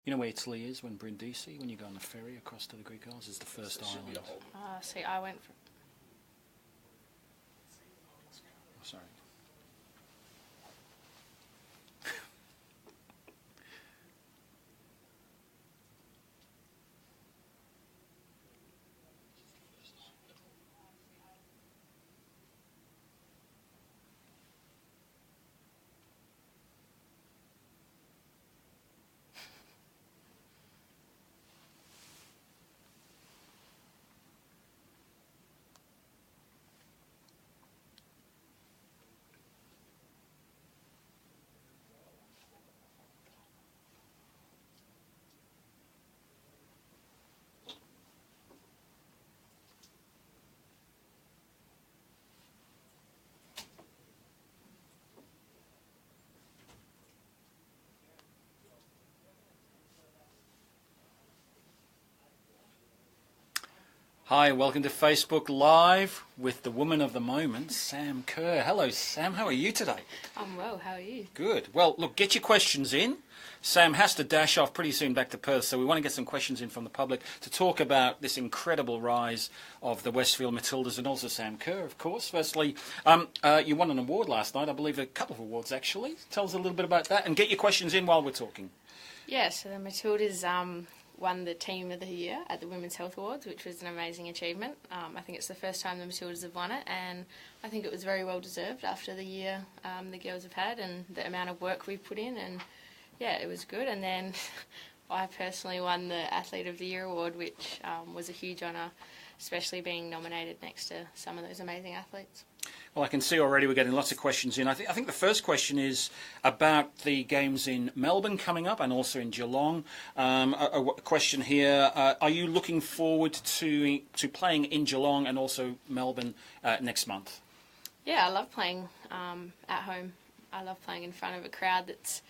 You know where Italy is when Brindisi, when you go on the ferry across to the Greek Isles, is the first island. See, I went for... Oh, sorry. Hi, welcome to Facebook Live with the woman of the moment, Sam Kerr. Hello, Sam. How are you today? I'm well. How are you? Good. Well, look, get your questions in. Sam has to dash off pretty soon back to Perth, so we want to get some questions in from the public to talk about this incredible rise of the Westfield Matildas and also Sam Kerr, of course. Firstly, you won an award last night, I believe a couple of awards actually. Tell us a little bit about that and get your questions in while we're talking. Yeah, so the Matildas won the Team of the Year at the Women's Health Awards, which was an amazing achievement. I think it's the first time the Matildas have won it, and I think it was very well deserved after the year the girls have had and the amount of work we've put in, and yeah, it was good. And then I personally won the Athlete of the Year award, which was a huge honour, especially being nominated next to some of those amazing athletes. Well, I can see already we're getting lots of questions in. I think the first question is about the games in Melbourne coming up and also in Geelong. A question here, are you looking forward to playing in Geelong and also Melbourne next month? Yeah, I love playing at home. I love playing in front of a crowd that's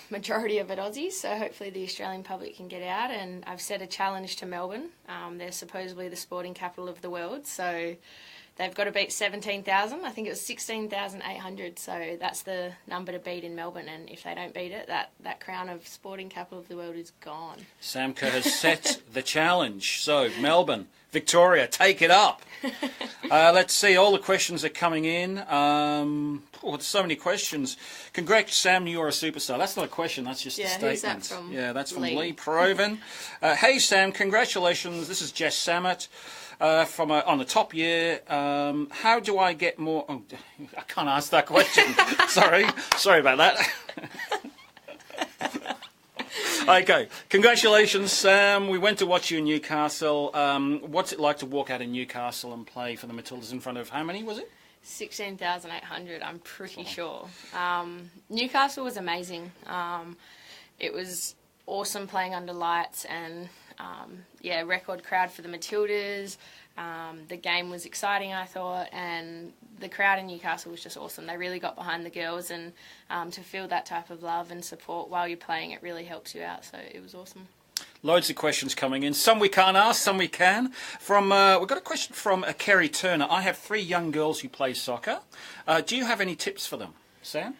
majority of it Aussies, so hopefully the Australian public can get out. And I've set a challenge to Melbourne. They're supposedly the sporting capital of the world, so they've got to beat 17,000. I think it was 16,800, so that's the number to beat in Melbourne, and if they don't beat it, that crown of sporting capital of the world is gone. Sam Kerr has set the challenge. So, Melbourne, Victoria, take it up. Let's see, all the questions are coming in. There's so many questions. Congrats, Sam, you're a superstar. That's not a question, that's just a statement. Who's that from? Yeah, that's from Lee Proven. Hey, Sam, congratulations. This is Jess Samet. From on the top year, how do I get more... Oh, I can't ask that question. Sorry about that. Okay, congratulations, Sam. We went to watch you in Newcastle. What's it like to walk out in Newcastle and play for the Matildas in front of how many was it? 16,800, I'm pretty sure. Newcastle was amazing. It was awesome playing under lights and... record crowd for the Matildas. The game was exciting, I thought, and the crowd in Newcastle was just awesome. They really got behind the girls, and to feel that type of love and support while you're playing, it really helps you out, so it was awesome. Loads of questions coming in. Some we can't ask, some we can. We've got a question from Kerry Turner. I have 3 young girls who play soccer. Do you have any tips for them, Sam?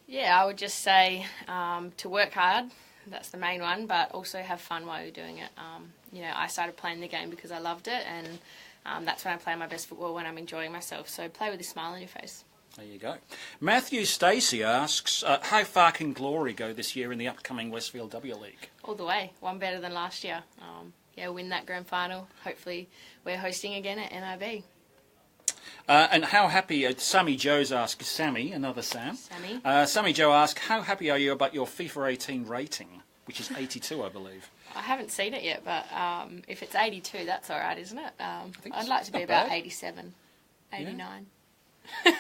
Yeah, I would just say to work hard. That's the main one, but also have fun while you're doing it. I started playing the game because I loved it, and that's when I play my best football, when I'm enjoying myself. So play with a smile on your face. There you go. Matthew Stacey asks, how far can Glory go this year in the upcoming Westfield W League? All the way. One better than last year. Win that grand final. Hopefully we're hosting again at NIB. And how happy, Sammy Joe's asked, Sammy, another Sam. Sammy Joe asked, how happy are you about your FIFA 18 rating, which is 82, I believe? I haven't seen it yet, but if it's 82, that's all right, isn't it? I'd like to be about 87, 89. Yeah.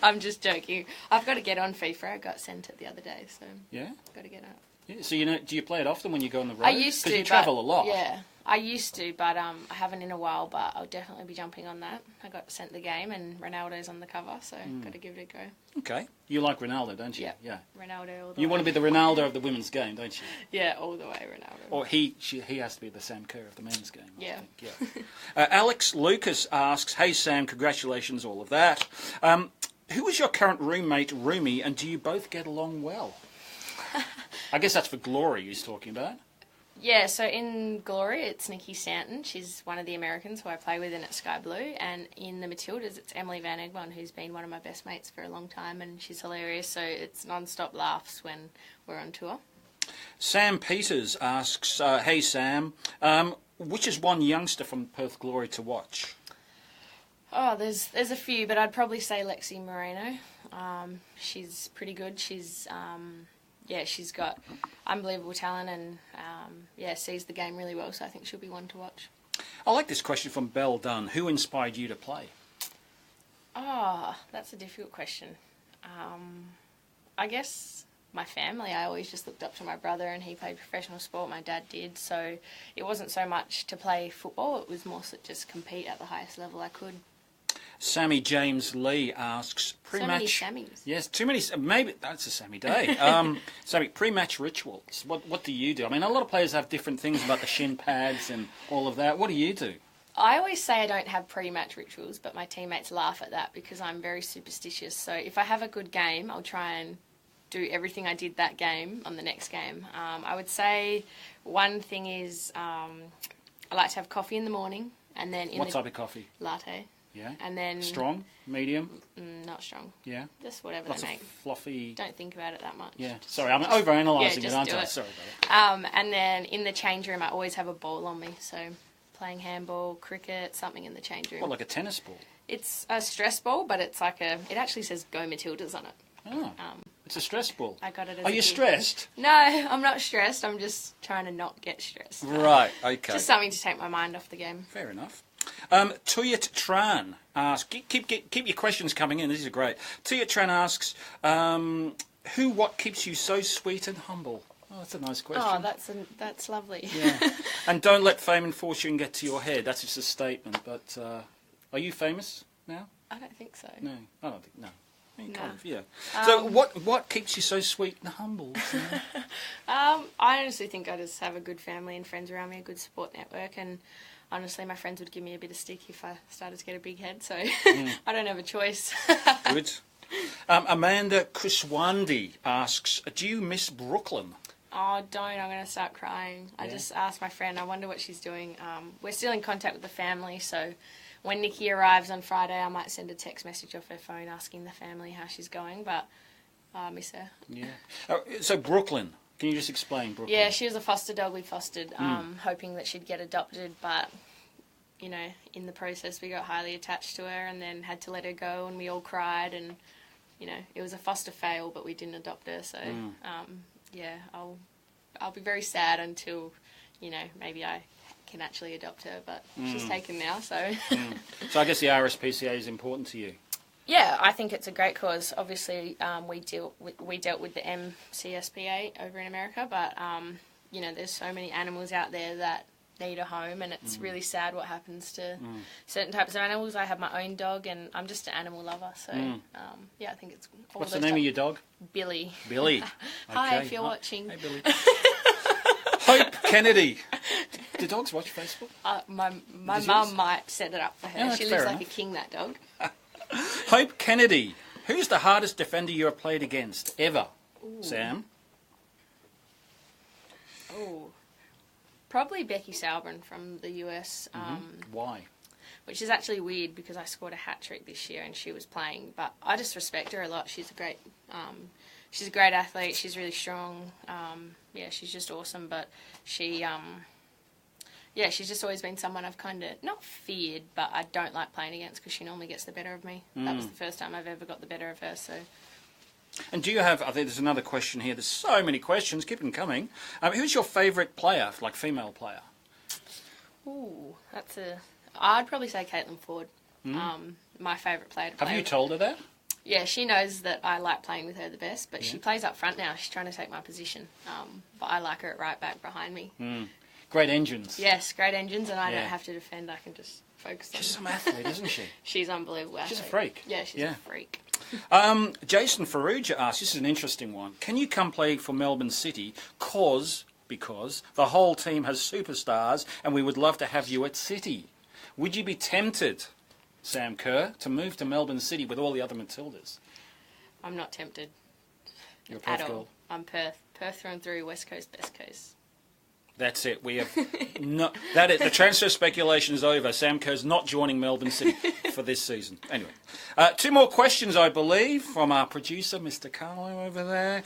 I'm just joking. I've got to get on FIFA. I got sent it the other day, so yeah, got to get on it. Yeah, so do you play it often when you go on the road? I used to. Because you travel a lot. Yeah, I used to, but I haven't in a while. But I'll definitely be jumping on that. I got sent the game, and Ronaldo's on the cover, so got to give it a go. Okay, you like Ronaldo, don't you? Yeah. Ronaldo. All the you way. want to be the Ronaldo of the women's game, don't you? Yeah, all the way, Ronaldo. Or he has to be the Sam Kerr of the men's game. Yeah. Alex Lucas asks, "Hey Sam, congratulations, all of that. Who is your current roomie, and do you both get along well?" I guess that's for Glory he's talking about. Yeah, so in Glory, it's Nikki Stanton. She's one of the Americans who I play with in at Sky Blue. And in the Matildas, it's Emily Van Egmond, who's been one of my best mates for a long time, and she's hilarious. So it's non-stop laughs when we're on tour. Sam Peters asks, hey Sam, which is one youngster from Perth Glory to watch? Oh, there's a few, but I'd probably say Lexi Moreno. She's pretty good. She's got unbelievable talent and sees the game really well. So I think she'll be one to watch. I like this question from Belle Dunn. Who inspired you to play? Oh, that's a difficult question. I guess my family. I always just looked up to my brother, and he played professional sport. My dad did, so it wasn't so much to play football. It was more so just compete at the highest level I could. Sammy James Lee asks, pre-match... So many Sammys. Yes, too many... Maybe that's a Sammy day. Sammy, pre-match rituals. What do you do? I mean, a lot of players have different things about the shin pads and all of that. What do you do? I always say I don't have pre-match rituals, but my teammates laugh at that because I'm very superstitious. So if I have a good game, I'll try and do everything I did that game on the next game. I would say one thing is I like to have coffee in the morning, and then What type of coffee? Latte. Yeah. And then strong, medium. Not strong. Yeah. Just whatever Lots they of make. Fluffy. Don't think about it that much. Yeah. Sorry, I'm overanalyzing it, aren't do I? it. Sorry about it. And then in the change room, I always have a ball on me. So playing handball, cricket, something in the change room. What, like a tennis ball? It's a stress ball, but it's like it actually says "Go Matildas" on it. Oh. It's a stress ball. I got it as Are a you gift. stressed? No, I'm not stressed. I'm just trying to not get stressed. Right, okay. Just something to take my mind off the game. Fair enough. Tuyat Tran asks, keep your questions coming in, these are great. Tuyat Tran asks, what keeps you so sweet and humble? Oh, that's a nice question. Oh, that's lovely. Yeah. And don't let fame and fortune get to your head. That's just a statement. But are you famous now? I don't think so. No, I don't think, no. No. Kind of, yeah. So what keeps you so sweet and humble? I honestly think I just have a good family and friends around me, a good support network, and honestly my friends would give me a bit of stick if I started to get a big head, so I don't have a choice. Good. Amanda Kuswandi asks, do you miss Brooklyn? Oh, don't. I'm going to start crying. Yeah. I just asked my friend, I wonder what she's doing. We're still in contact with the family, so when Nikki arrives on Friday, I might send a text message off her phone asking the family how she's going, but I miss her. Yeah. So Brooklyn, can you just explain Brooklyn? Yeah, she was a foster dog we fostered, hoping that she'd get adopted, but, you know, in the process we got highly attached to her and then had to let her go, and we all cried, and, you know, it was a foster fail, but we didn't adopt her, so, yeah, I'll be very sad until, you know, maybe I can actually adopt her, but she's taken now, so... So I guess the RSPCA is important to you. Yeah, I think it's a great cause. Obviously, we dealt with the MCSPA over in America, but, you know, there's so many animals out there that need a home, and it's really sad what happens to certain types of animals. I have my own dog, and I'm just an animal lover, so, yeah, I think it's... What's the name of your dog? Billy. Billy. Hi, Okay. if you're watching. Hey, Billy. Hope Kennedy. Do dogs watch Facebook? My Does mum yours? might set it up for her. Yeah, She that's lives fair like enough. a king, that dog. Hope Kennedy. Who's the hardest defender you have played against ever? Sam? Oh, probably Becky Sauerbrunn from the US. Why? Which is actually weird because I scored a hat trick this year and she was playing. But I just respect her a lot. She's a great athlete. She's really strong. Yeah, she's just awesome. But she, yeah, she's just always been someone I've kind of not feared, but I don't like playing against because she normally gets the better of me. That was the first time I've ever got the better of her. So. And do you have, I think there's another question here, there's so many questions, keep them coming. Who's your favourite player, like female player? Ooh, I'd probably say Caitlin Ford. My favourite player to play Have you with. told her that? Yeah, she knows that I like playing with her the best, but she plays up front now. She's trying to take my position. But I like her at right back behind me. Great engines. Yes, great engines, and I Yeah. don't have to defend. I can just focus on She's her. some athlete, isn't she? She's unbelievable. She's a athlete. freak. Yeah, she's Yeah. a freak. Jason Ferrugia asks, this is an interesting one. Can you come play for Melbourne City because the whole team has superstars and we would love to have you at City? Would you be tempted, Sam Kerr, to move to Melbourne City with all the other Matildas? I'm not tempted. You're a At Perth all. girl. I'm Perth. Perth through and through, West Coast, Best Coast. That's it. We have no, that is, the transfer speculation is over. Sam Kerr's not joining Melbourne City for this season. Anyway, 2 more questions, I believe, from our producer, Mr. Carlo over there.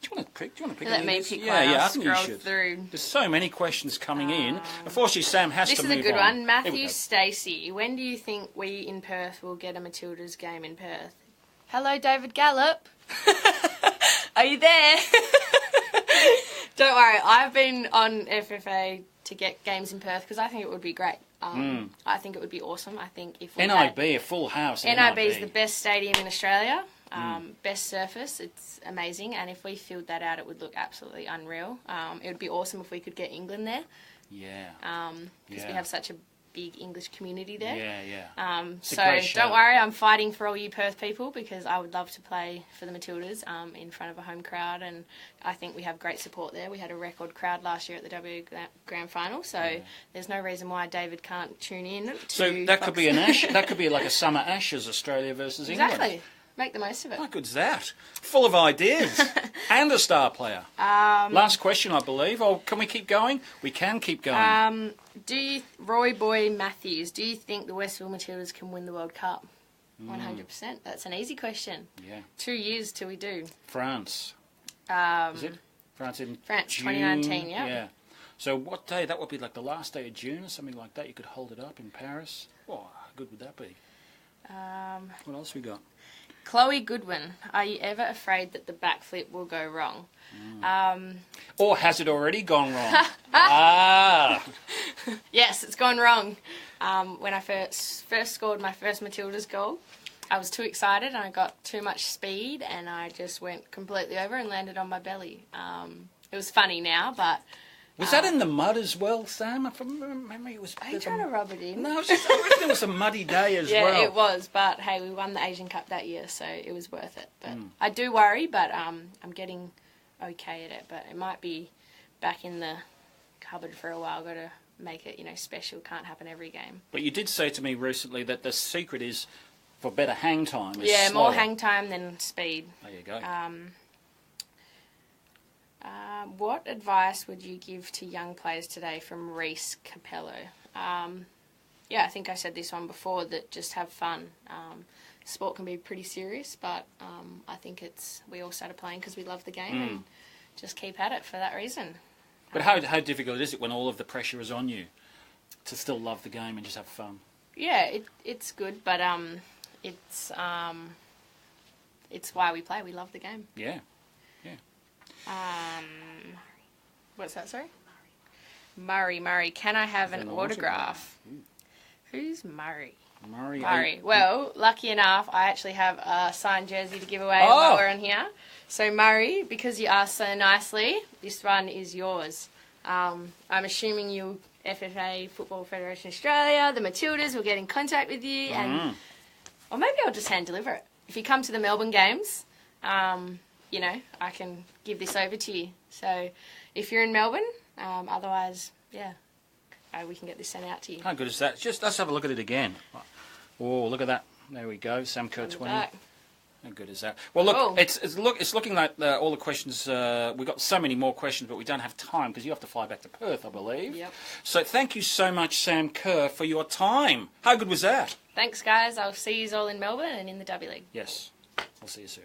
Do you want to pick? Let me pick one. Yeah, I'll I think you scroll should. through. There's so many questions coming in. Unfortunately, Sam has This to is move a good on. one. Here we Matthew go. Stacey. When do you think we in Perth will get a Matildas game in Perth? Hello, David Gallup. Are you there? Don't worry. I've been on FFA to get games in Perth because I think it would be great. I think it would be awesome. I think if we NIB, a full house. NIB is the best stadium in Australia. Best surface. It's amazing. And if we filled that out, it would look absolutely unreal. It would be awesome if we could get England there. Yeah. Because we have such a big English community there. Yeah. So don't worry, I'm fighting for all you Perth people because I would love to play for the Matildas in front of a home crowd, and I think we have great support there. We had a record crowd last year at the W Grand Final, so there's no reason why David can't tune in. So that could be an Ash. That could be like a summer Ashes, Australia versus England. Exactly. Make the most of it. How good's that? Full of ideas. And a star player. Last question, I believe. Oh, can we keep going? We can keep going. Roy Boy Matthews, do you think the Westville Matildas can win the World Cup? 100%. That's an easy question. Yeah. 2 years till we do. France. Is it? France in June? 2019, yeah. Yeah. So what day? That would be like the last day of June or something like that. You could hold it up in Paris. Oh, how good would that be? What else we got? Chloe Goodwin, are you ever afraid that the backflip will go wrong? Or has it already gone wrong? Yes, it's gone wrong. When I first scored my first Matildas goal, I was too excited and I got too much speed and I just went completely over and landed on my belly. It was funny now, but... Was that in the mud as well, Sam? From memory, it was. Are you trying to rub it in? No, I reckon it was a muddy day as well. Yeah, it was. But hey, we won the Asian Cup that year, so it was worth it. But I do worry, but I'm getting okay at it. But it might be back in the cupboard for a while. Got to make it, special. Can't happen every game. But you did say to me recently that the secret is for better hang time. Yeah, slower. more hang time than speed. There you go. What advice would you give to young players today, from Reese Capello? I think I said this one before, that just have fun. Sport can be pretty serious, but I think we all started playing because we love the game and just keep at it for that reason. But how difficult is it when all of the pressure is on you to still love the game and just have fun? Yeah, it's good, but it's why we play. We love the game. Yeah. What's that, sorry? Murray. Can I have an autograph? Who's Murray? Murray. Well, lucky enough, I actually have a signed jersey to give away while we're on here. So, Murray, because you asked so nicely, this one is yours. I'm assuming you, FFA, Football Federation Australia, the Matildas will get in contact with you, or maybe I'll just hand deliver it. If you come to the Melbourne games, I can give this over to you. So if you're in Melbourne, otherwise, we can get this sent out to you. How good is that? Just let's have a look at it again. Oh, look at that. There we go. Sam Kerr 20. How good is that? Well, look, it's looking like all the questions. We've got so many more questions, but we don't have time because you have to fly back to Perth, I believe. Yep. So thank you so much, Sam Kerr, for your time. How good was that? Thanks, guys. I'll see you all in Melbourne and in the W League. Yes. I'll see you soon.